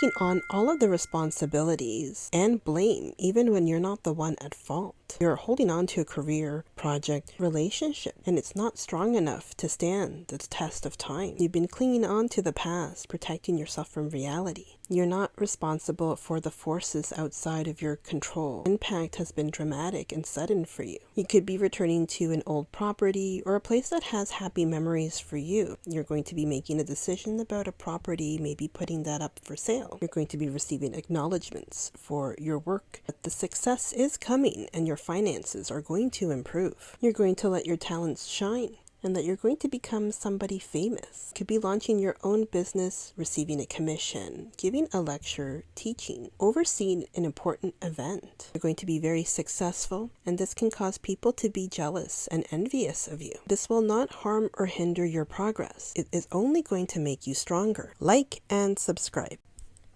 taking on all of the responsibilities and blame, even when you're not the one at fault. You're holding on to a career, project, relationship, and it's not strong enough to stand the test of time. You've been clinging on to the past, protecting yourself from reality. You're not responsible for the forces outside of your control. Impact has been dramatic and sudden for you. You could be returning to an old property or a place that has happy memories for you. You're going to be making a decision about a property, maybe putting that up for sale. You're going to be receiving acknowledgments for your work. But the success is coming and your finances are going to improve. You're going to let your talents shine, and that you're going to become somebody famous. You could be launching your own business, receiving a commission, giving a lecture, teaching, overseeing an important event. You're going to be very successful, and this can cause people to be jealous and envious of you. This will not harm or hinder your progress. It is only going to make you stronger. Like and subscribe.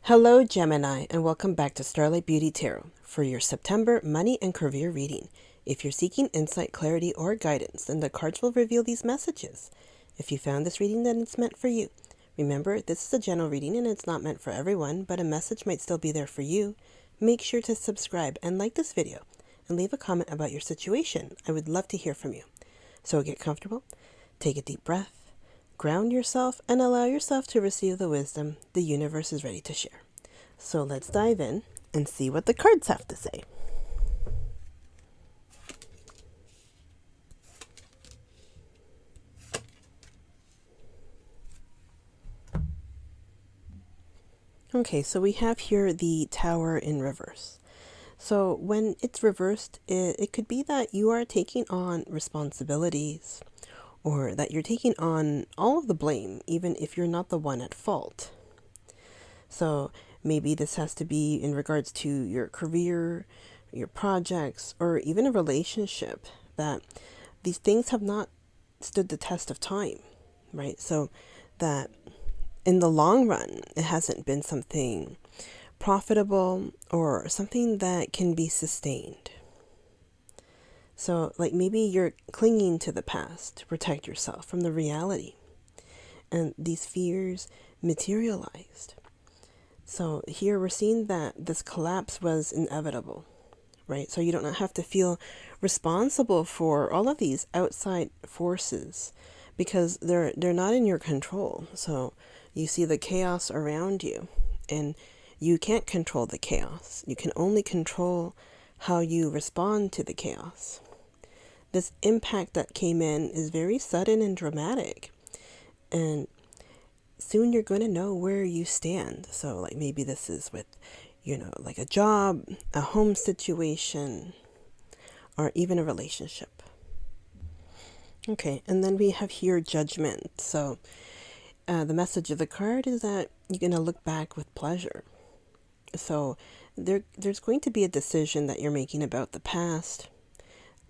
Hello, Gemini, and welcome back to Starlight Beauty Tarot for your September money and career reading. If you're seeking insight, clarity, or guidance, then the cards will reveal these messages. If you found this reading, then it's meant for you. Remember, this is a general reading and it's not meant for everyone, but a message might still be there for you. Make sure to subscribe and like this video and leave a comment about your situation. I would love to hear from you. So get comfortable, take a deep breath, ground yourself, and allow yourself to receive the wisdom the universe is ready to share. So let's dive in and see what the cards have to say. Okay, so we have here the Tower in reverse. So when it's reversed, it could be that you are taking on responsibilities or that you're taking on all of the blame, even if you're not the one at fault. So maybe this has to be in regards to your career, your projects, or even a relationship, that these things have not stood the test of time, right? So that in the long run, it hasn't been something profitable or something that can be sustained. So like maybe you're clinging to the past to protect yourself from the reality, and these fears materialized. So here we're seeing that this collapse was inevitable, right? So you don't have to feel responsible for all of these outside forces because they're not in your control. So you see the chaos around you, and you can't control the chaos. You can only control how you respond to the chaos. This impact that came in is very sudden and dramatic, and soon you're going to know where you stand. So like maybe this is with, like a job, a home situation, or even a relationship. Okay, and then we have here judgment. So the message of the card is that you're going to look back with pleasure. So there's going to be a decision that you're making about the past,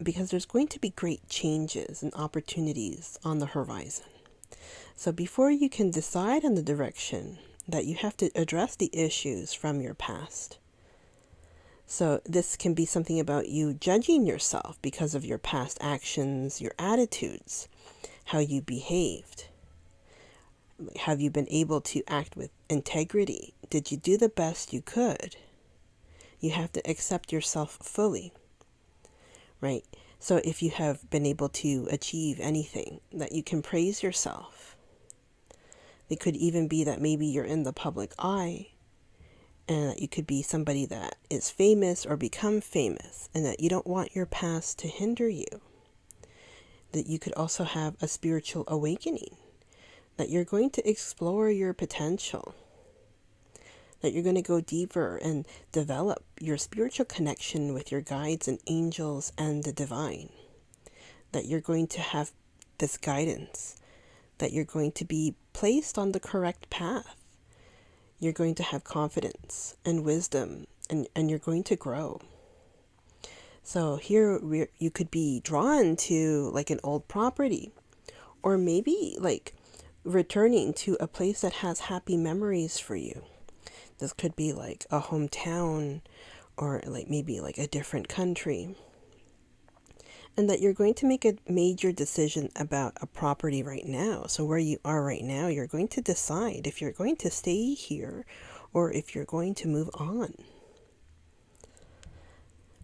because there's going to be great changes and opportunities on the horizon. So before you can decide on the direction, that you have to address the issues from your past. So this can be something about you judging yourself because of your past actions, your attitudes, how you behaved. Have you been able to act with integrity? Did you do the best you could? You have to accept yourself fully, right? So if you have been able to achieve anything, that you can praise yourself. It could even be that maybe you're in the public eye, and that you could be somebody that is famous or become famous, and that you don't want your past to hinder you. That you could also have a spiritual awakening, that you're going to explore your potential, that you're going to go deeper and develop your spiritual connection with your guides and angels and the divine, that you're going to have this guidance, that you're going to be placed on the correct path. You're going to have confidence and wisdom, and you're going to grow. So here you could be drawn to like an old property, or maybe like returning to a place that has happy memories for you. This could be like a hometown, or like maybe like a different country. And that you're going to make a major decision about a property right now. So where you are right now, you're going to decide if you're going to stay here or if you're going to move on,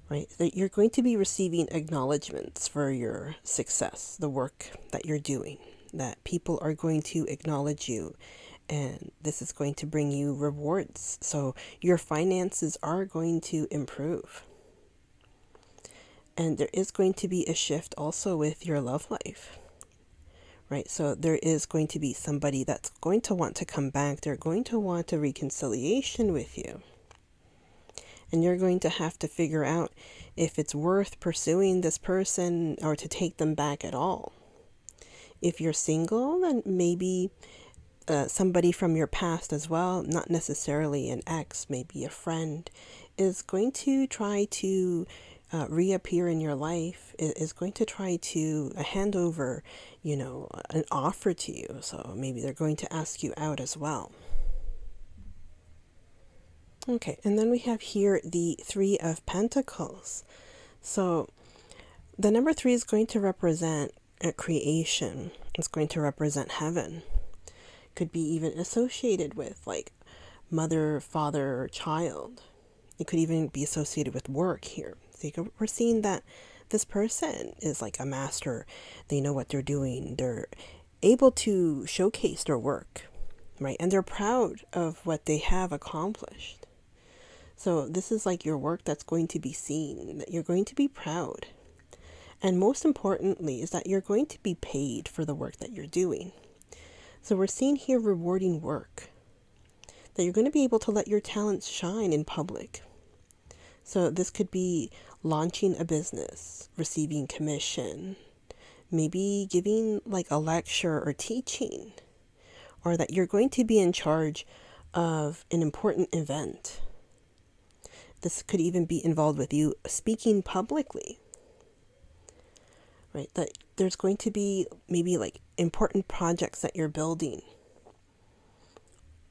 right? That you're going to be receiving acknowledgments for your success, the work that you're doing, that people are going to acknowledge you, and this is going to bring you rewards. So your finances are going to improve. And there is going to be a shift also with your love life, right? So there is going to be somebody that's going to want to come back. They're going to want a reconciliation with you. And you're going to have to figure out if it's worth pursuing this person or to take them back at all. If you're single, then maybe somebody from your past as well, not necessarily an ex, maybe a friend, is going to try to reappear in your life, is going to try to hand over, an offer to you. So maybe they're going to ask you out as well. Okay, and then we have here the Three of Pentacles. So the number 3 is going to represent creation. It's going to represent heaven. Could be even associated with like mother, father, or child. It could even be associated with work here. So we're seeing that this person is like a master. They know what they're doing. They're able to showcase their work, right? And they're proud of what they have accomplished. So this is like your work that's going to be seen, that you're going to be proud. And most importantly is that you're going to be paid for the work that you're doing. So we're seeing here rewarding work, that you're going to be able to let your talents shine in public. So this could be launching a business, receiving commission, maybe giving like a lecture or teaching, or that you're going to be in charge of an important event. This could even be involved with you speaking publicly, right? That there's going to be maybe like important projects that you're building.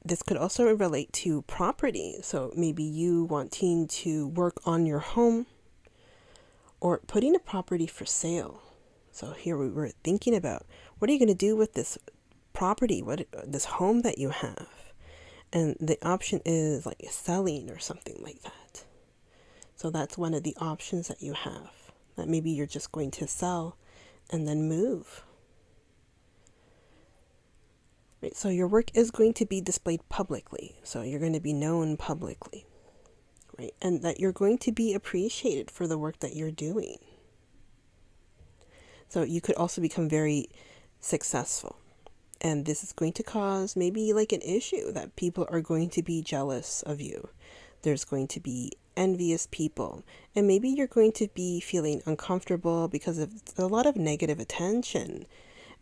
This could also relate to property. So maybe you wanting to work on your home or putting a property for sale. So here we were thinking about, what are you going to do with this property, this home that you have? And the option is like selling or something like that. So that's one of the options that you have, that maybe you're just going to sell and then move. Right? So your work is going to be displayed publicly. So you're going to be known publicly, right? And that you're going to be appreciated for the work that you're doing. So you could also become very successful. And this is going to cause maybe like an issue that people are going to be jealous of you. There's going to be envious people. And maybe you're going to be feeling uncomfortable because of a lot of negative attention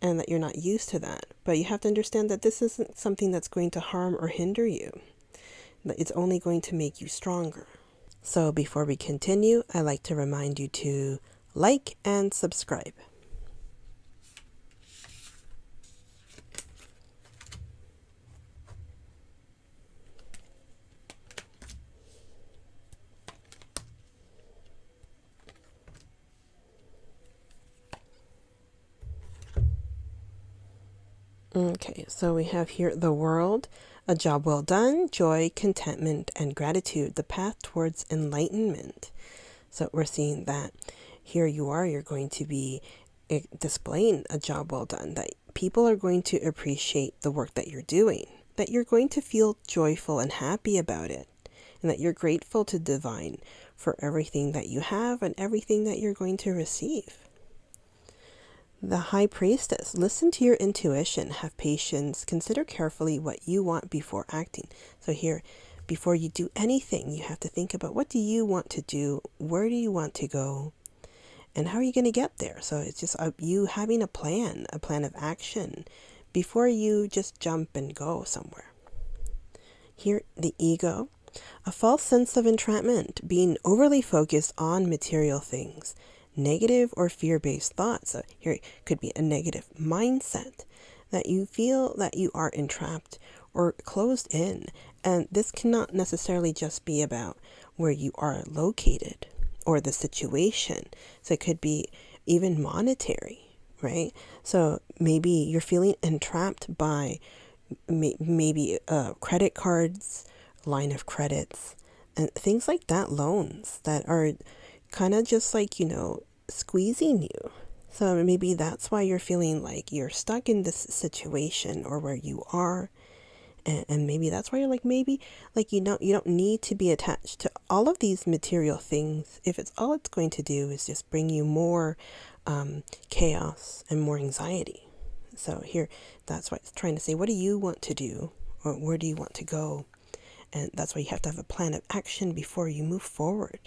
and that you're not used to that. But you have to understand that this isn't something that's going to harm or hinder you. It's only going to make you stronger. So before we continue, I'd like to remind you to like and subscribe. Okay, so we have here the World, a job well done, joy, contentment, and gratitude, the path towards enlightenment. So we're seeing that here you're going to be displaying a job well done, that people are going to appreciate the work that you're doing, that you're going to feel joyful and happy about it, and that you're grateful to divine for everything that you have and everything that you're going to receive. The High Priestess, listen to your intuition, have patience, consider carefully what you want before acting. So here, before you do anything, you have to think about, what do you want to do? Where do you want to go? And how are you going to get there? So it's just you having a plan of action before you just jump and go somewhere. Here, the Ego, a false sense of entrapment, being overly focused on material things. Negative or fear-based thoughts. So here it could be a negative mindset, that you feel that you are entrapped or closed in. And this cannot necessarily just be about where you are located or the situation. So it could be even monetary, right? So maybe you're feeling entrapped by maybe credit cards, line of credits, and things like that, loans that are kind of just like, squeezing you. So maybe that's why you're feeling like you're stuck in this situation or where you are. And maybe that's why you're like, maybe like you don't need to be attached to all of these material things if it's all it's going to do is just bring you more chaos and more anxiety. So here, that's why it's trying to say, what do you want to do, or where do you want to go? And that's why you have to have a plan of action before you move forward.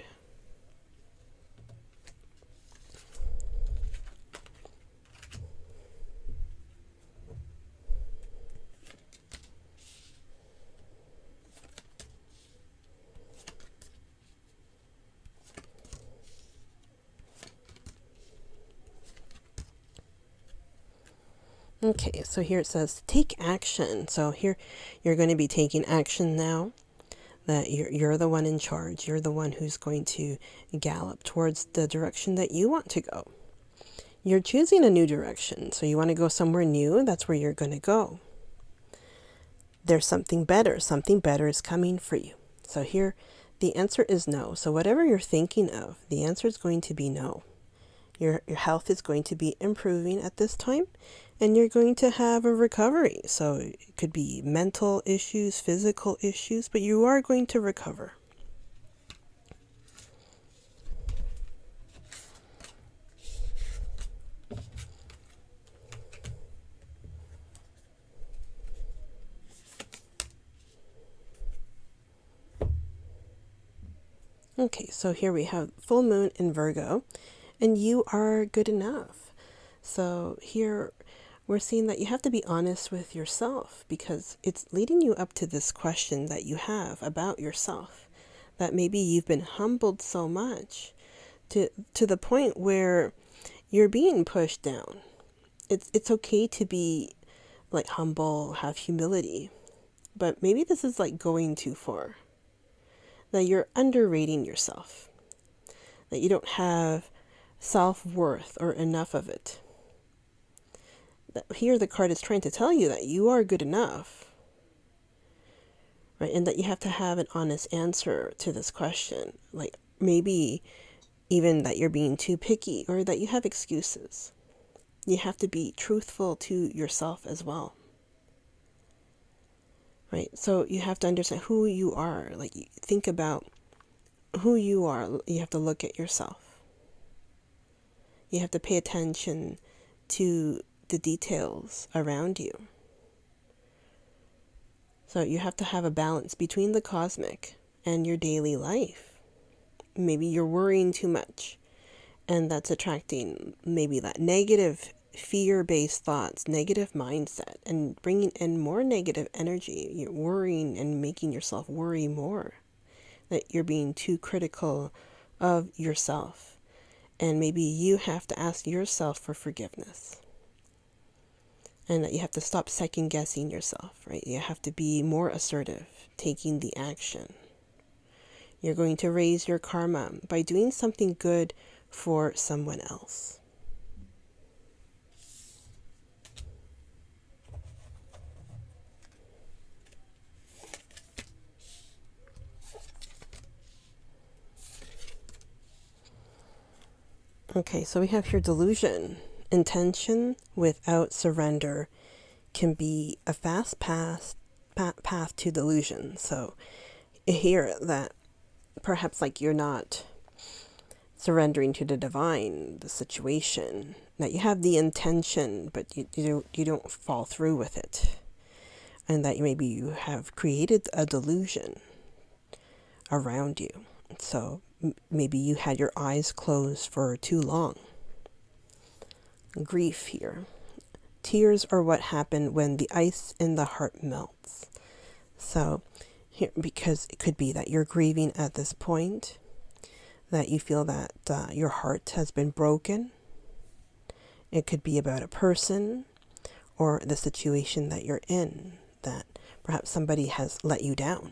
Okay, so here it says take action. So here you're going to be taking action now, that you're the one in charge. You're the one who's going to gallop towards the direction that you want to go. You're choosing a new direction. So you want to go somewhere new, that's where you're going to go. There's something better. Something better is coming for you. So here the answer is no. So whatever you're thinking of, the answer is going to be no. Your health is going to be improving at this time, and you're going to have a recovery. So it could be mental issues, physical issues, but you are going to recover. Okay, so here we have full moon in Virgo, and you are good enough. So here we're seeing that you have to be honest with yourself, because it's leading you up to this question that you have about yourself, that maybe you've been humbled so much to the point where you're being pushed down. It's okay to be like humble, have humility, but maybe this is like going too far. That you're underrating yourself, that you don't have self-worth or enough of it. Here the card is trying to tell you that you are good enough, right? And that you have to have an honest answer to this question. Like maybe even that you're being too picky, or that you have excuses. You have to be truthful to yourself as well, right? So you have to understand who you are. Like think about who you are. You have to look at yourself. You have to pay attention to the details around you. So you have to have a balance between the cosmic and your daily life. Maybe you're worrying too much, and that's attracting maybe that negative fear-based thoughts, negative mindset, and bringing in more negative energy. You're worrying and making yourself worry more, that you're being too critical of yourself. And maybe you have to ask yourself for forgiveness. And that you have to stop second guessing yourself, right? You have to be more assertive, taking the action. You're going to raise your karma by doing something good for someone else. Okay, so we have here delusion. Intention without surrender can be a fast path to delusion. So here that perhaps like you're not surrendering to the divine, the situation, that you have the intention, but you don't fall through with it. And that maybe you have created a delusion around you. So maybe you had your eyes closed for too long. Grief here. Tears are what happen when the ice in the heart melts. So here, because it could be that you're grieving at this point, that you feel that your heart has been broken. It could be about a person or the situation that you're in, that perhaps somebody has let you down.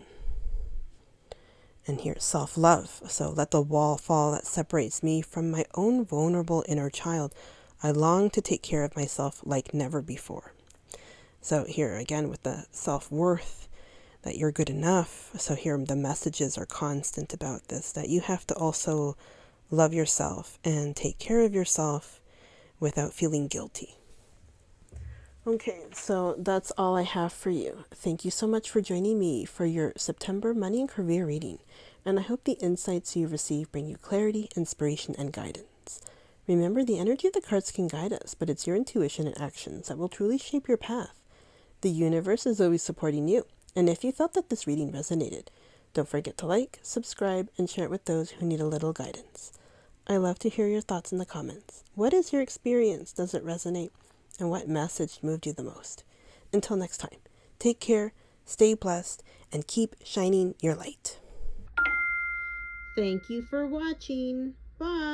And here's self-love. So let the wall fall that separates me from my own vulnerable inner child. I long to take care of myself like never before. So here again with the self-worth, that you're good enough. So here the messages are constant about this, that you have to also love yourself and take care of yourself without feeling guilty. Okay, so that's all I have for you. Thank you so much for joining me for your September money and career reading, and I hope the insights you receive bring you clarity, inspiration, and guidance. Remember, the energy of the cards can guide us, but it's your intuition and actions that will truly shape your path. The universe is always supporting you, and if you felt that this reading resonated, don't forget to like, subscribe, and share it with those who need a little guidance. I love to hear your thoughts in the comments. What is your experience? Does it resonate? And what message moved you the most? Until next time, take care, stay blessed, and keep shining your light. Thank you for watching. Bye.